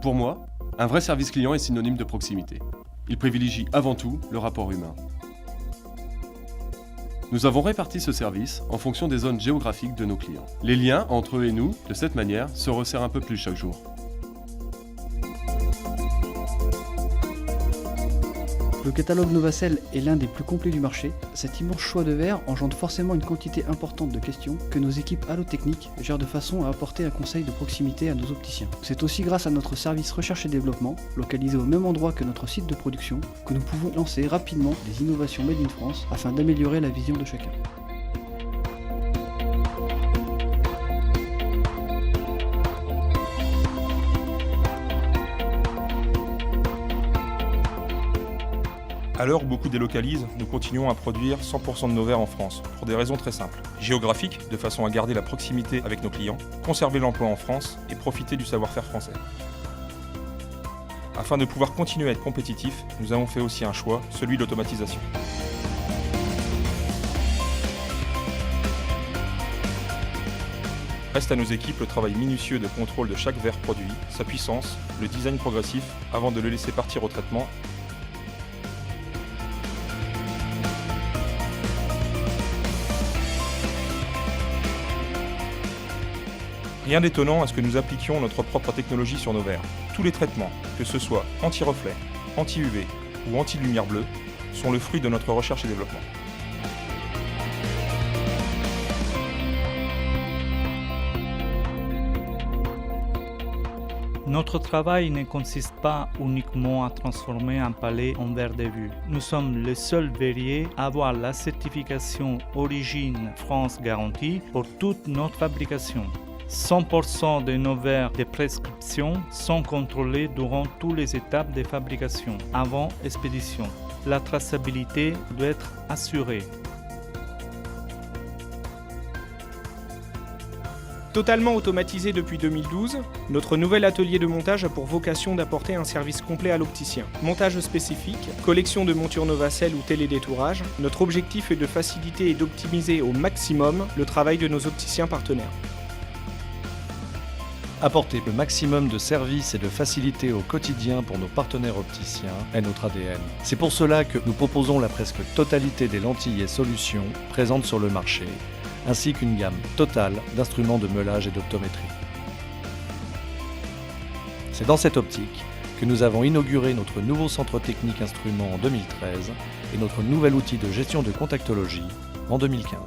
Pour moi, un vrai service client est synonyme de proximité. Il privilégie avant tout le rapport humain. Nous avons réparti ce service en fonction des zones géographiques de nos clients. Les liens entre eux et nous, de cette manière, se resserrent un peu plus chaque jour. Le catalogue Novacell est l'un des plus complets du marché. Cet immense choix de verres engendre forcément une quantité importante de questions que nos équipes allotechniques gèrent de façon à apporter un conseil de proximité à nos opticiens. C'est aussi grâce à notre service recherche et développement, localisé au même endroit que notre site de production, que nous pouvons lancer rapidement des innovations made in France afin d'améliorer la vision de chacun. À l'heure où beaucoup délocalisent, nous continuons à produire 100% de nos verres en France, pour des raisons très simples. Géographiques, de façon à garder la proximité avec nos clients, conserver l'emploi en France et profiter du savoir-faire français. Afin de pouvoir continuer à être compétitifs, nous avons fait aussi un choix, celui de l'automatisation. Reste à nos équipes le travail minutieux de contrôle de chaque verre produit, sa puissance, le design progressif, avant de le laisser partir au traitement. Rien d'étonnant à ce que nous appliquions notre propre technologie sur nos verres. Tous les traitements, que ce soit anti-reflet, anti-UV ou anti-lumière bleue, sont le fruit de notre recherche et développement. Notre travail ne consiste pas uniquement à transformer un palais en verre de vue. Nous sommes les seuls verriers à avoir la certification Origine France Garantie pour toute notre fabrication. 100% de nos verres de prescription sont contrôlés durant toutes les étapes de fabrication, avant expédition. La traçabilité doit être assurée. Totalement automatisé depuis 2012, notre nouvel atelier de montage a pour vocation d'apporter un service complet à l'opticien. Montage spécifique, collection de montures Novacell ou télédétourage, notre objectif est de faciliter et d'optimiser au maximum le travail de nos opticiens partenaires. Apporter le maximum de services et de facilité au quotidien pour nos partenaires opticiens est notre ADN. C'est pour cela que nous proposons la presque totalité des lentilles et solutions présentes sur le marché, ainsi qu'une gamme totale d'instruments de meulage et d'optométrie. C'est dans cette optique que nous avons inauguré notre nouveau centre technique instruments en 2013 et notre nouvel outil de gestion de contactologie en 2015.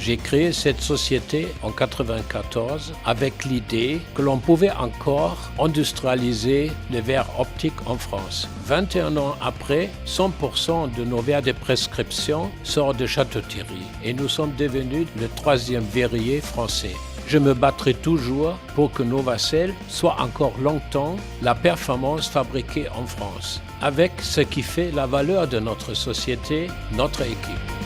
J'ai créé cette société en 1994 avec l'idée que l'on pouvait encore industrialiser les verres optiques en France. 21 ans après, 100% de nos verres de prescription sortent de Château-Thierry et nous sommes devenus le 3e verrier français. Je me battrai toujours pour que Novacell soit encore longtemps la performance fabriquée en France, avec ce qui fait la valeur de notre société, notre équipe.